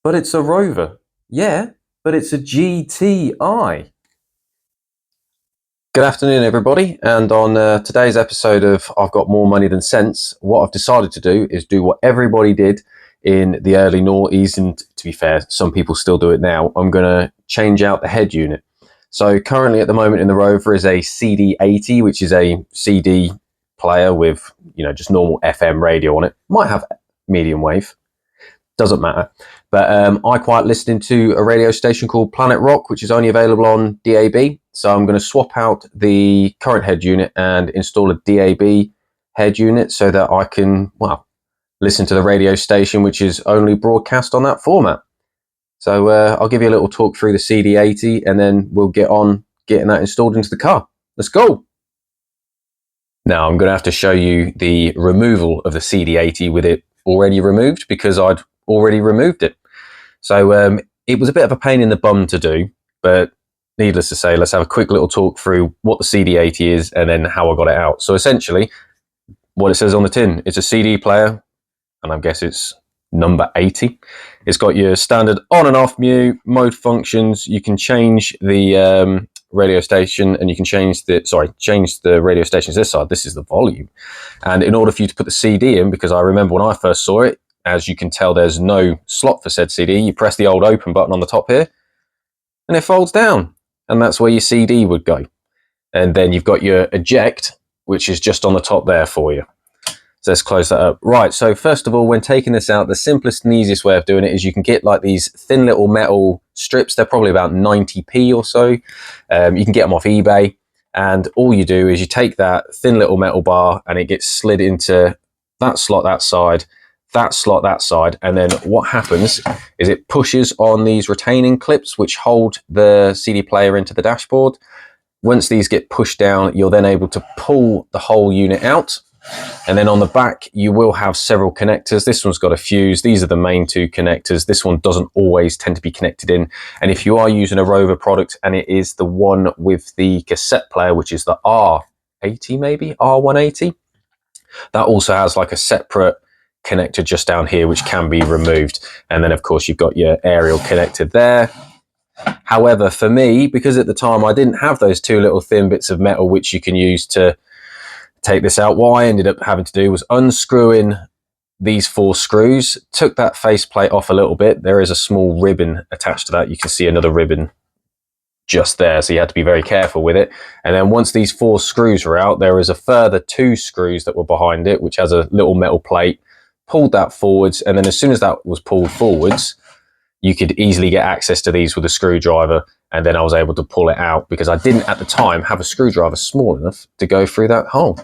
But it's a Rover. Yeah, but it's a GTI. Good afternoon, everybody. And on today's episode of I've Got More Money Than Sense, what I've decided to do is do what everybody did in the early noughties. And to be fair, some people still do it now. I'm going to change out the head unit. So currently at the moment in the Rover is a CD80, which is a CD player with, just normal FM radio on it. Might have medium wave. Doesn't matter. But I quite listened to a radio station called Planet Rock, which is only available on DAB. So I'm going to swap out the current head unit and install a DAB head unit so that I can, listen to the radio station, which is only broadcast on that format. So I'll give you a little talk through the CD80 and then we'll get on getting that installed into the car. Let's go. Now I'm going to have to show you the removal of the CD80 with it already removed because I'd already removed it. So it was a bit of a pain in the bum to do, but needless to say, let's have a quick little talk through what the CD80 is and then how I got it out. So essentially, what it says on the tin, it's a CD player, and I guess it's number 80. It's got your standard on and off mode functions. You can change the radio station, and you can change the radio stations this side. This is the volume. And in order for you to put the CD in, because I remember when I first saw it, as you can tell, there's no slot for said CD. You press the old open button on the top here, and it folds down. And that's where your CD would go. And then you've got your eject, which is just on the top there for you. So let's close that up. Right, so first of all, when taking this out, the simplest and easiest way of doing it is you can get like these thin little metal strips. They're probably about 90p or so. You can get them off eBay. And all you do is you take that thin little metal bar and it gets slid into that slot that side, that slot that side, and then what happens is it pushes on these retaining clips which hold the CD player into the dashboard. Once these get pushed down, you're then able to pull the whole unit out, and then on the back you will have several connectors. This one's got a fuse. These are the main two connectors. This one doesn't always tend to be connected in, and if you are using a Rover product and it is the one with the cassette player, which is the R80, maybe R180, that also has like a separate connector just down here which can be removed, and then of course you've got your aerial connector there. However, for me, because at the time I didn't have those two little thin bits of metal which you can use to take this out, what I ended up having to do was unscrewing these 4 screws, took that faceplate off a little bit. There is a small ribbon attached to that. You can see another ribbon just there, so you had to be very careful with it. And then once these 4 screws were out, there is a further 2 screws that were behind it, which has a little metal plate. Pulled that forwards, and then as soon as that was pulled forwards, you could easily get access to these with a screwdriver, and then I was able to pull it out because I didn't at the time have a screwdriver small enough to go through that hole.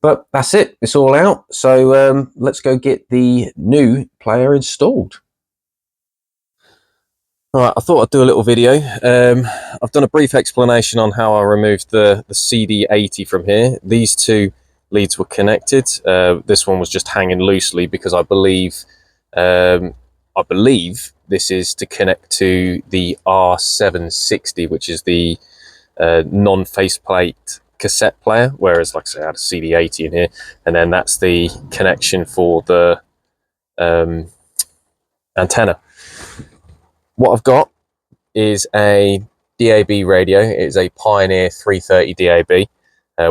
But that's it, it's all out. So let's go get the new player installed. All right, I thought I'd do a little video. I've done a brief explanation on how I removed the CD80 from here. These two leads were connected. This one was just hanging loosely because I believe this is to connect to the R760, which is the non-faceplate cassette player, whereas like I say I had a CD80 in here, and then that's the connection for the antenna. What I've got is a DAB radio. It is a Pioneer 330 DAB,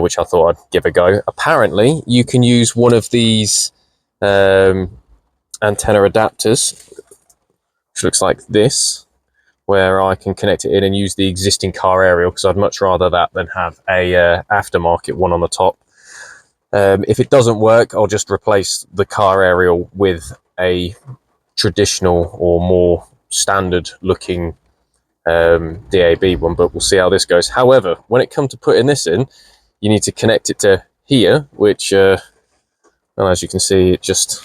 which I thought I'd give a go. Apparently, you can use one of these antenna adapters, which looks like this, where I can connect it in and use the existing car aerial, because I'd much rather that than have a aftermarket one on the top. If it doesn't work, I'll just replace the car aerial with a traditional or more standard looking DAB one, but we'll see how this goes. However, when it comes to putting this in, you need to connect it to here, which well, as you can see, it's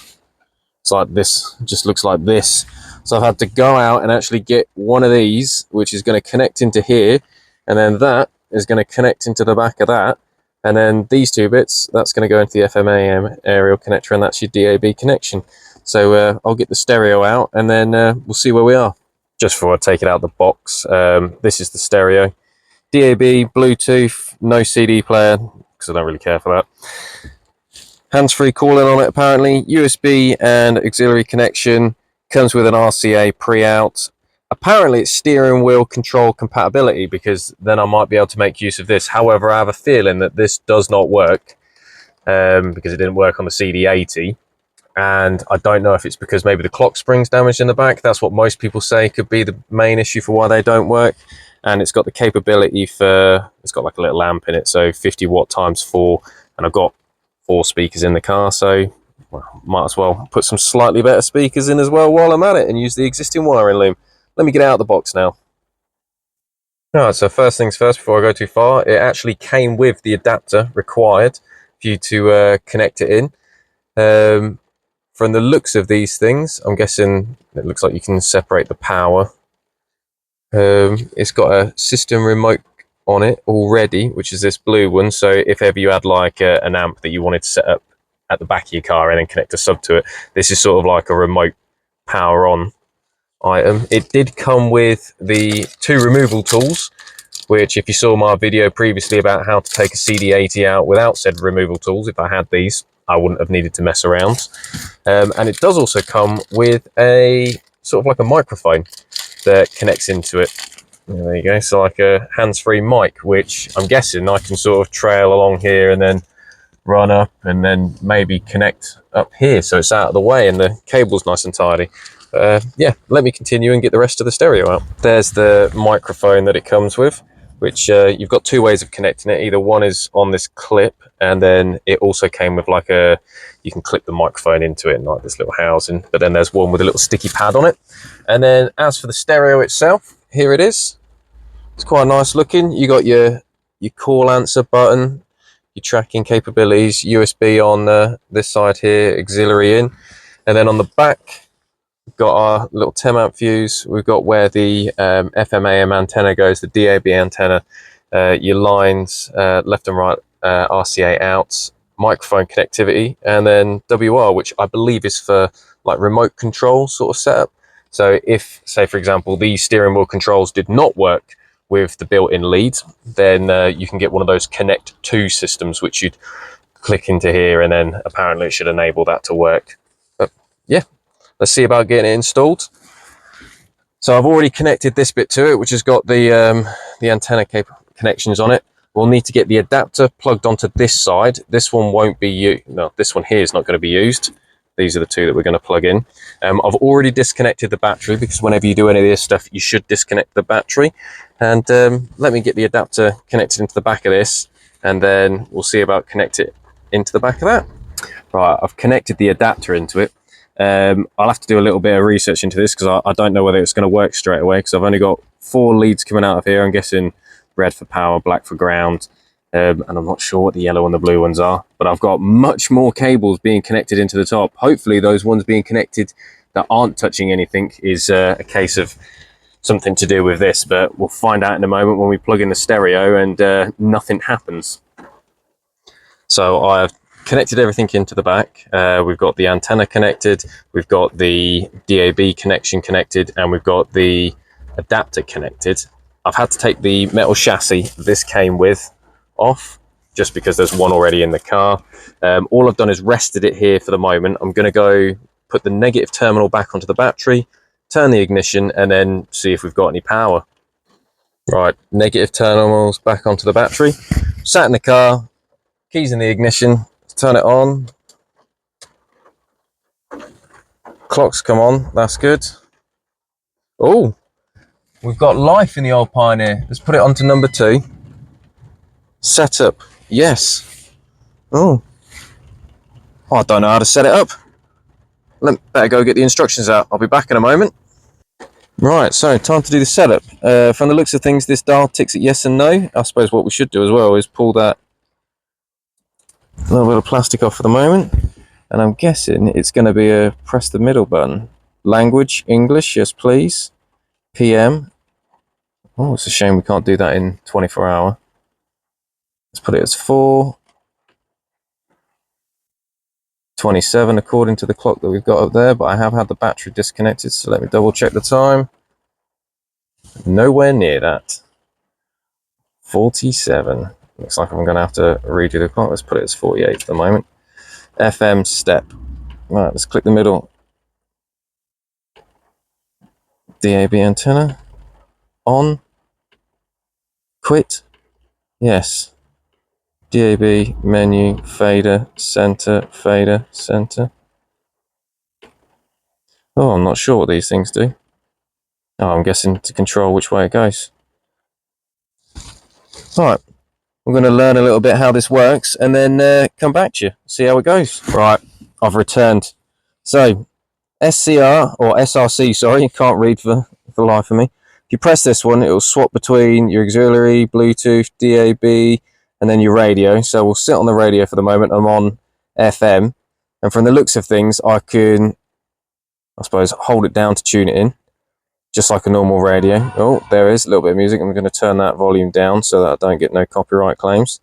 like this. It just looks like this. So I've had to go out and actually get one of these, which is going to connect into here, and then that is going to connect into the back of that, and then these two bits, that's going to go into the FM AM aerial connector, and that's your DAB connection. So I'll get the stereo out, and then we'll see where we are. Just before I take it out of the box, this is the stereo. DAB, Bluetooth, no CD player, because I don't really care for that. Hands-free calling on it apparently, USB and auxiliary connection. Comes with an RCA pre-out. Apparently it's steering wheel control compatibility, because then I might be able to make use of this. However, I have a feeling that this does not work because it didn't work on the CD80. And I don't know if it's because maybe the clock spring's damaged in the back. That's what most people say could be the main issue for why they don't work. And it's got the capability for, it's got like a little lamp in it, so 50 watt times 4, and I've got 4 speakers in the car, so well, might as well put some slightly better speakers in as well while I'm at it and use the existing wiring loom. Let me get out of the box now. Alright, so first things first, before I go too far, it actually came with the adapter required for you to connect it in. From the looks of these things, I'm guessing it looks like you can separate the power. It's got a system remote on it already, which is this blue one, so if ever you had like an amp that you wanted to set up at the back of your car and then connect a sub to it, this is sort of like a remote power on item. It did come with the 2 removal tools, which if you saw my video previously about how to take a CD80 out without said removal tools, if I had these, I wouldn't have needed to mess around. And it does also come with a sort of like a microphone that connects into it. There you go, so like a hands-free mic, which I'm guessing I can sort of trail along here and then run up and then maybe connect up here so it's out of the way and the cable's nice and tidy. Yeah, let me continue and get the rest of the stereo out. There's the microphone that it comes with, which you've got 2 ways of connecting it. Either one is on this clip, and then it also came with like you can clip the microphone into it in like this little housing, but then there's one with a little sticky pad on it. And then as for the stereo itself, here it is. It's quite nice looking. You got your call answer button, your tracking capabilities, USB on this side here, auxiliary in, and then on the back we've got our little 10 amp fuse. We've got where the FM AM antenna goes, the DAB antenna, your lines left and right, RCA outs, microphone connectivity, and then WR, which I believe is for like remote control sort of setup. So if, say for example, these steering wheel controls did not work with the built-in lead, then you can get one of those Connect 2 systems, which you'd click into here, and then apparently it should enable that to work. But yeah, let's see about getting it installed. So I've already connected this bit to it, which has got the antenna connections on it. We'll need to get the adapter plugged onto this side. This one won't be used. No, this one here is not going to be used. These are the 2 that we're going to plug in. I've already disconnected the battery, because whenever you do any of this stuff, you should disconnect the battery. And let me get the adapter connected into the back of this, and then we'll see about connect it into the back of that. Right, I've connected the adapter into it. I'll have to do a little bit of research into this, because I don't know whether it's going to work straight away, because I've only got 4 leads coming out of here. I'm guessing red for power, black for ground, and I'm not sure what the yellow and the blue ones are, but I've got much more cables being connected into the top. Hopefully those ones being connected that aren't touching anything is a case of something to do with this, but we'll find out in a moment when we plug in the stereo and nothing happens. So I've connected everything into the back. We've got the antenna connected, we've got the DAB connection connected, and we've got the adapter connected. I've had to take the metal chassis this came with off, just because there's one already in the car. All I've done is rested it here for the moment. I'm going to go put the negative terminal back onto the battery, turn the ignition, and then see if we've got any power. Right, negative terminals back onto the battery. Sat in the car, keys in the ignition, turn it on. Clock's come on, that's good. Oh, we've got life in the old Pioneer. Let's put it onto number 2. Setup, yes. Oh, I don't know how to set it up. Better go get the instructions out. I'll be back in a moment. Right, so time to do the setup. From the looks of things, this dial ticks at yes and no. I suppose what we should do as well is pull that little bit of plastic off for the moment. And I'm guessing it's going to be a press the middle button. Language, English, yes please. PM. Oh, it's a shame we can't do that in 24-hour. Let's put it as 4:27 according to the clock that we've got up there, but I have had the battery disconnected, so let me double check the time. Nowhere near that. 47. Looks like I'm going to have to redo the clock. Let's put it as 48 at the moment. FM step. Right, let's click the middle. DAB antenna. On. Quit. Yes. DAB menu, fader, center, fader, center. Oh, I'm not sure what these things do. Oh, I'm guessing to control which way it goes. Right, we're going to learn a little bit how this works and then come back to you, see how it goes. Right, I've returned. So, SCR, or SRC, sorry, can't read for the life of me. If you press this one, it will swap between your auxiliary, Bluetooth, DAB, and then your radio. So we'll sit on the radio for the moment. I'm on FM. And from the looks of things, I can, I suppose, hold it down to tune it in, just like a normal radio. Oh, there is a little bit of music. I'm going to turn that volume down so that I don't get no copyright claims.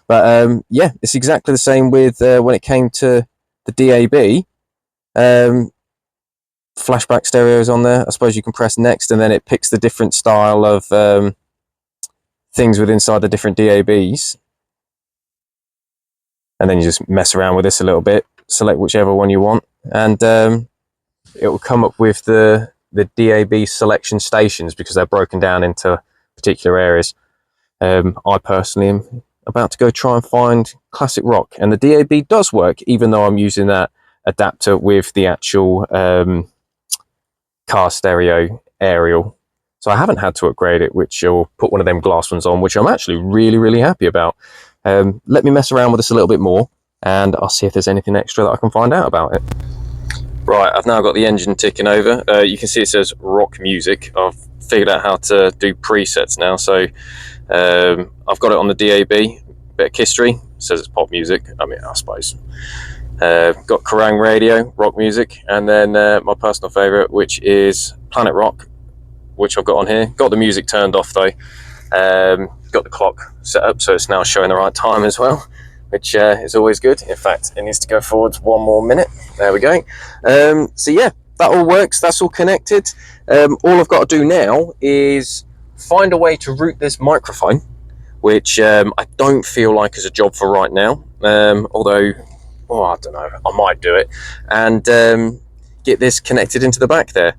But yeah, it's exactly the same with when it came to the DAB. Flashback stereos on there. I suppose you can press next and then it picks the different style of things with inside the different DABs. And then you just mess around with this a little bit, select whichever one you want, and it will come up with the DAB selection stations because they're broken down into particular areas. I personally am about to go try and find classic rock, and the DAB does work even though I'm using that adapter with the actual car stereo aerial. So I haven't had to upgrade it, which will put one of them glass ones on, which I'm actually really happy about. Let me mess around with this a little bit more and I'll see if there's anything extra that I can find out about it. Right, I've now got the engine ticking over. You can see it says rock music. I've figured out how to do presets now. So I've got it on the DAB, bit of history, it says it's pop music. I mean, I suppose. Got Kerrang radio, rock music, and then my personal favourite, which is Planet Rock, which I've got on here. Got the music turned off though. Got the clock set up so it's now showing the right time as well, which is always good. In fact, it needs to go forwards 1 more minute. There we go. So yeah, that all works. That's all connected. All I've got to do now is find a way to route this microphone, which I don't feel like is a job for right now. Although, oh, I don't know, I might do it, and get this connected into the back there,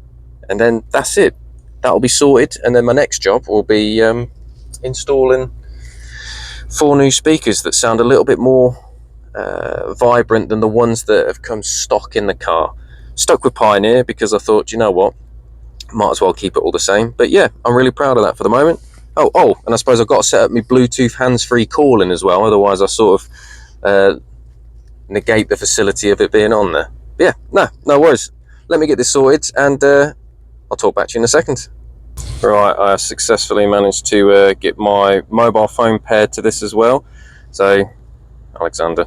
and then that's it. That'll be sorted, and then my next job will be installing 4 new speakers that sound a little bit more vibrant than the ones that have come stock in the car. Stuck with Pioneer because I thought, you know what, might as well keep it all the same. But yeah, I'm really proud of that for the moment. Oh, and I suppose I've got to set up my Bluetooth hands-free calling as well, otherwise I sort of negate the facility of it being on there. But yeah, no worries. Let me get this sorted and I'll talk back to you in a second. Right, I have successfully managed to get my mobile phone paired to this as well. So, Alexander.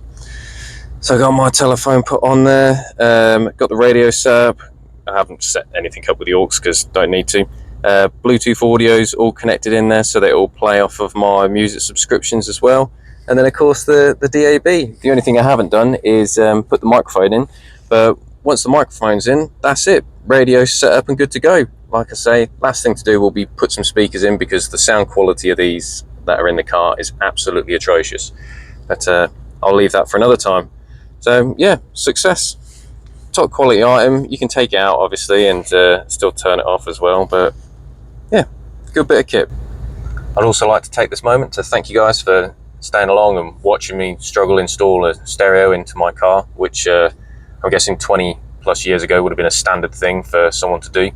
So I got my telephone put on there, got the radio set up. I haven't set anything up with the aux because don't need to. Bluetooth audio's all connected in there so they all play off of my music subscriptions as well. And then of course the DAB. The only thing I haven't done is put the microphone in, but once the microphone's in, that's it. Radio's set up and good to go. Like I say, last thing to do will be put some speakers in because the sound quality of these that are in the car is absolutely atrocious. But I'll leave that for another time. So yeah, success. Top quality item. You can take it out obviously and still turn it off as well, but yeah, good bit of kit. I'd also like to take this moment to thank you guys for staying along and watching me struggle install a stereo into my car, which I'm guessing 20 plus years ago would have been a standard thing for someone to do.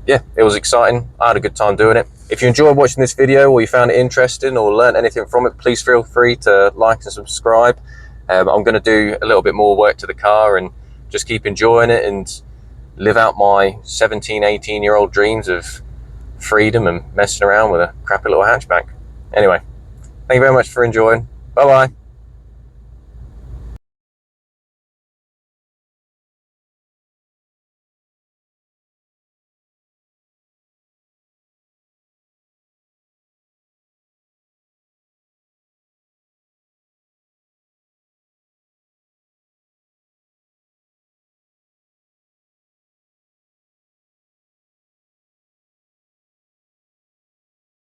Yeah, it was exciting. I had a good time doing it. If you enjoyed watching this video or you found it interesting or learned anything from it, please feel free to like and subscribe. I'm going to do a little bit more work to the car and just keep enjoying it and live out my 17, 18-year-old dreams of freedom and messing around with a crappy little hatchback. Anyway, thank you very much for enjoying. Bye-bye.